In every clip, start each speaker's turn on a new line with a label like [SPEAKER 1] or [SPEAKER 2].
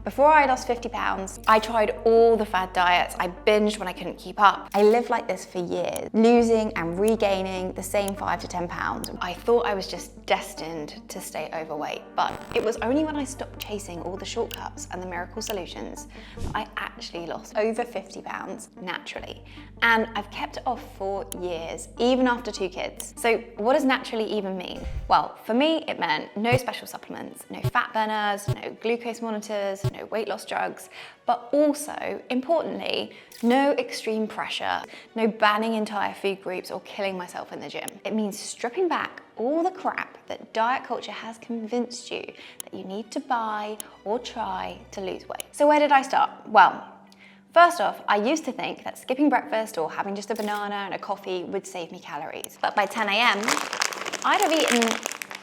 [SPEAKER 1] Before I lost 50 pounds, I tried all the fad diets. I binged when I couldn't keep up. I lived like this for years, losing and regaining the same 5 to 10 pounds. I thought I was just destined to stay overweight, but it was only when I stopped chasing all the shortcuts and the miracle solutions that I actually lost over 50 pounds naturally. And I've kept it off for years, even after 2 kids. So what does naturally even mean? Well, for me, it meant no special supplements, no fat burners, no glucose monitors, no weight loss drugs, but also, importantly, no extreme pressure, no banning entire food groups or killing myself in the gym. It means stripping back all the crap that diet culture has convinced you that you need to buy or try to lose weight. So where did I start? Well, first off, I used to think that skipping breakfast or having just a banana and a coffee would save me calories. But by 10 a.m., I'd have eaten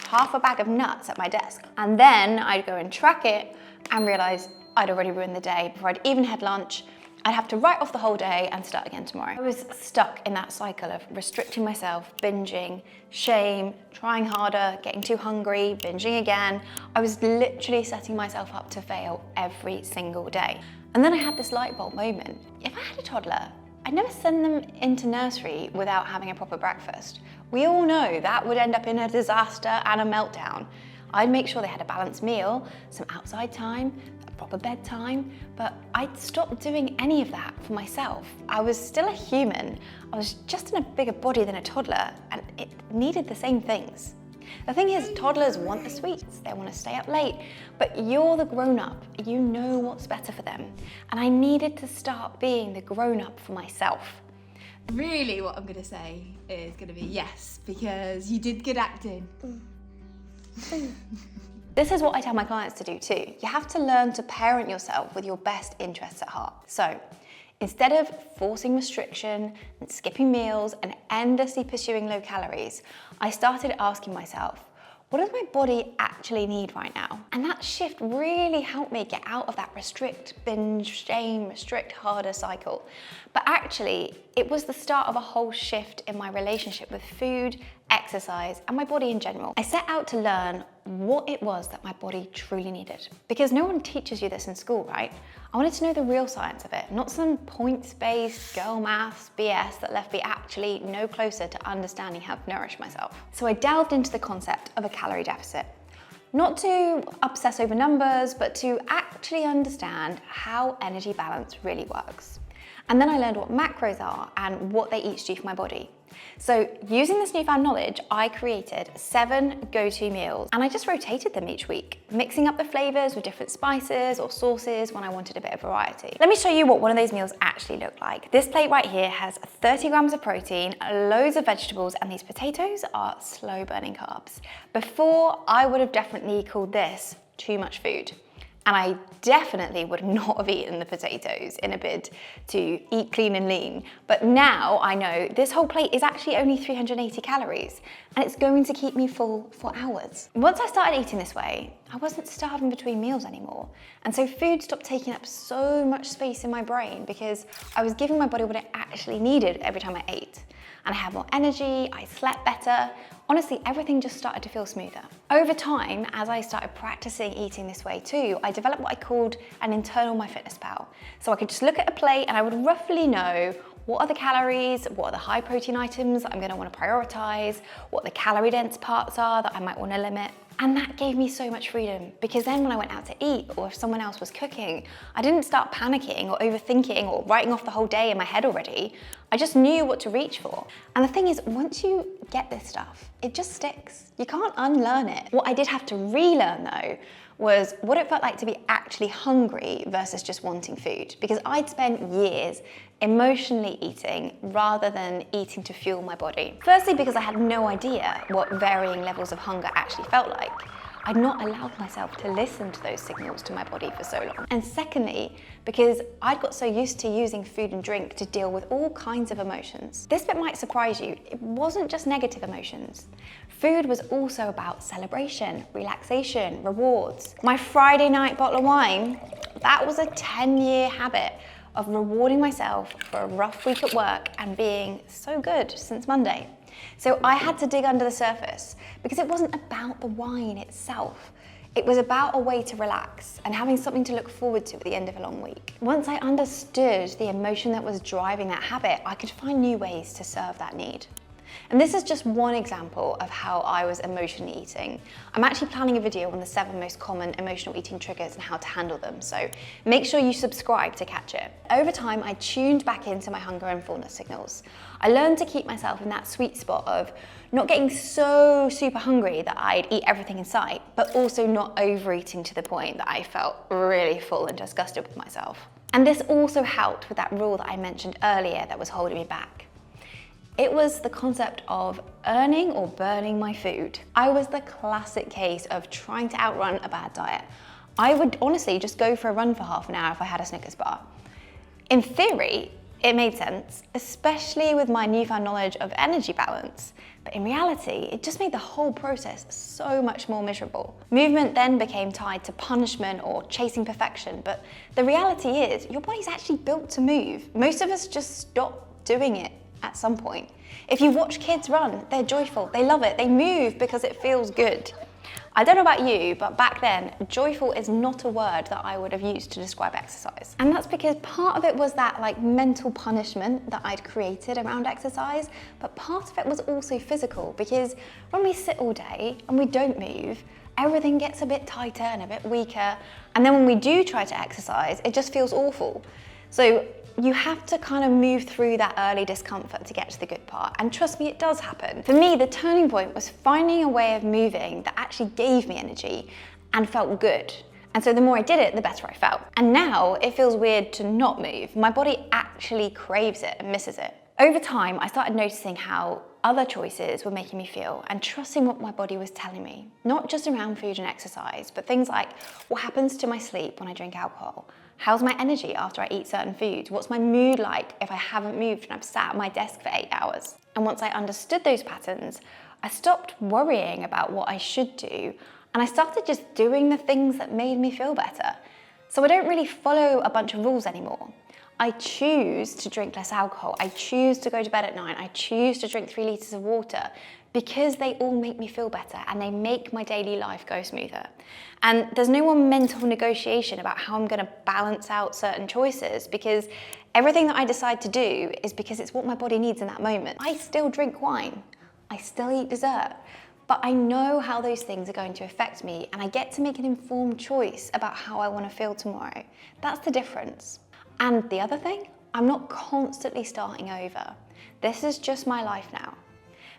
[SPEAKER 1] half a bag of nuts at my desk. And then I'd go and track it and realize I'd already ruined the day before I'd even had lunch. I'd have to write off the whole day and start again tomorrow. I was stuck in that cycle of restricting myself, binging, shame, trying harder, getting too hungry, binging again. I was literally setting myself up to fail every single day. And then I had this light bulb moment. If I had a toddler, I'd never send them into nursery without having a proper breakfast. We all know that would end up in a disaster and a meltdown. I'd make sure they had a balanced meal, some outside time, a proper bedtime, but I'd stopped doing any of that for myself. I was still a human. I was just in a bigger body than a toddler, and it needed the same things. The thing is, toddlers want the sweets, they want to stay up late, but you're the grown-up, you know what's better for them. And I needed to start being the grown-up for myself.
[SPEAKER 2] Really, what I'm going to say is going to be yes, because you did good acting.
[SPEAKER 1] This is what I tell my clients to do too. You have to learn to parent yourself with your best interests at heart. So instead of forcing restriction and skipping meals and endlessly pursuing low calories, I started asking myself, what does my body actually need right now? And that shift really helped me get out of that restrict, binge, shame, restrict harder cycle. But actually, it was the start of a whole shift in my relationship with food, exercise, and my body in general. I set out to learn what it was that my body truly needed. Because no one teaches you this in school, right? I wanted to know the real science of it, not some points-based girl maths BS that left me actually no closer to understanding how to nourish myself. So I delved into the concept of a calorie deficit. Not to obsess over numbers, but to actually understand how energy balance really works. And then I learned what macros are and what they each do for my body. So using this newfound knowledge, I created 7 go-to meals and I just rotated them each week, mixing up the flavors with different spices or sauces when I wanted a bit of variety. Let me show you what one of those meals actually looked like. This plate right here has 30 grams of protein, loads of vegetables, and these potatoes are slow burning carbs. Before, I would have definitely called this too much food. And I definitely would not have eaten the potatoes in a bid to eat clean and lean. But now I know this whole plate is actually only 380 calories and it's going to keep me full for hours. Once I started eating this way, I wasn't starving between meals anymore. And so food stopped taking up so much space in my brain because I was giving my body what it actually needed every time I ate. And I had more energy, I slept better. Honestly, everything just started to feel smoother. Over time, as I started practicing eating this way too, I developed what I called an internal MyFitnessPal. So I could just look at a plate and I would roughly know what are the calories, what are the high protein items that I'm gonna wanna prioritize, what the calorie dense parts are that I might wanna limit. And that gave me so much freedom because then when I went out to eat or if someone else was cooking, I didn't start panicking or overthinking or writing off the whole day in my head already. I just knew what to reach for. And the thing is, once you get this stuff, it just sticks. You can't unlearn it. What I did have to relearn though was what it felt like to be actually hungry versus just wanting food. Because I'd spent years emotionally eating rather than eating to fuel my body. Firstly, because I had no idea what varying levels of hunger actually felt like. I'd not allowed myself to listen to those signals to my body for so long. And secondly, because I'd got so used to using food and drink to deal with all kinds of emotions. This bit might surprise you. It wasn't just negative emotions. Food was also about celebration, relaxation, rewards. My Friday night bottle of wine, that was a 10-year habit of rewarding myself for a rough week at work and being so good since Monday. So I had to dig under the surface because it wasn't about the wine itself. It was about a way to relax and having something to look forward to at the end of a long week. Once I understood the emotion that was driving that habit, I could find new ways to serve that need. And this is just one example of how I was emotionally eating. I'm actually planning a video on the 7 most common emotional eating triggers and how to handle them, so make sure you subscribe to catch it. Over time, I tuned back into my hunger and fullness signals. I learned to keep myself in that sweet spot of not getting so super hungry that I'd eat everything in sight, but also not overeating to the point that I felt really full and disgusted with myself. And this also helped with that rule that I mentioned earlier that was holding me back. It was the concept of earning or burning my food. I was the classic case of trying to outrun a bad diet. I would honestly just go for a run for half an hour if I had a Snickers bar. In theory, it made sense, especially with my newfound knowledge of energy balance. But in reality, it just made the whole process so much more miserable. Movement then became tied to punishment or chasing perfection, but the reality is your body's actually built to move. Most of us just stop doing it at some point. If you watch kids run, they're joyful, they love it, they move because it feels good. I don't know about you, but back then, joyful is not a word that I would have used to describe exercise. And that's because part of it was that mental punishment that I'd created around exercise, but part of it was also physical, because when we sit all day and we don't move, everything gets a bit tighter and a bit weaker. And then when we do try to exercise, it just feels awful. So you have to kind of move through that early discomfort to get to the good part. And trust me, it does happen. For me, the turning point was finding a way of moving that actually gave me energy and felt good. And so the more I did it, the better I felt. And now it feels weird to not move. My body actually craves it and misses it. Over time, I started noticing how other choices were making me feel and trusting what my body was telling me. Not just around food and exercise, but things like what happens to my sleep when I drink alcohol? How's my energy after I eat certain foods? What's my mood like if I haven't moved and I've sat at my desk for 8 hours? And once I understood those patterns, I stopped worrying about what I should do, and I started just doing the things that made me feel better. So I don't really follow a bunch of rules anymore. I choose to drink less alcohol. I choose to go to bed at 9. I choose to drink 3 litres of water because they all make me feel better and they make my daily life go smoother. And there's no more mental negotiation about how I'm gonna balance out certain choices, because everything that I decide to do is because it's what my body needs in that moment. I still drink wine. I still eat dessert. But I know how those things are going to affect me, and I get to make an informed choice about how I want to feel tomorrow. That's the difference. And the other thing, I'm not constantly starting over. This is just my life now.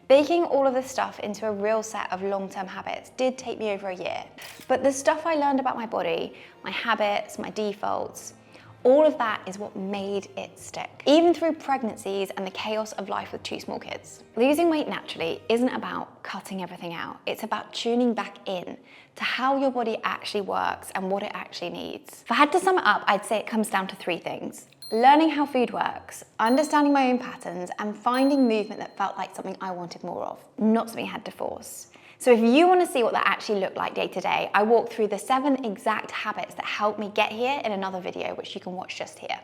[SPEAKER 1] Baking all of this stuff into a real set of long-term habits did take me over a year. But the stuff I learned about my body, my habits, my defaults, all of that is what made it stick. Even through pregnancies and the chaos of life with 2 small kids. Losing weight naturally isn't about cutting everything out. It's about tuning back in to how your body actually works and what it actually needs. If I had to sum it up, I'd say it comes down to 3 things. Learning how food works, understanding my own patterns, and finding movement that felt like something I wanted more of, not something I had to force. So if you want to see what that actually looked like day to day, I walk through the 7 exact habits that helped me get here in another video, which you can watch just here.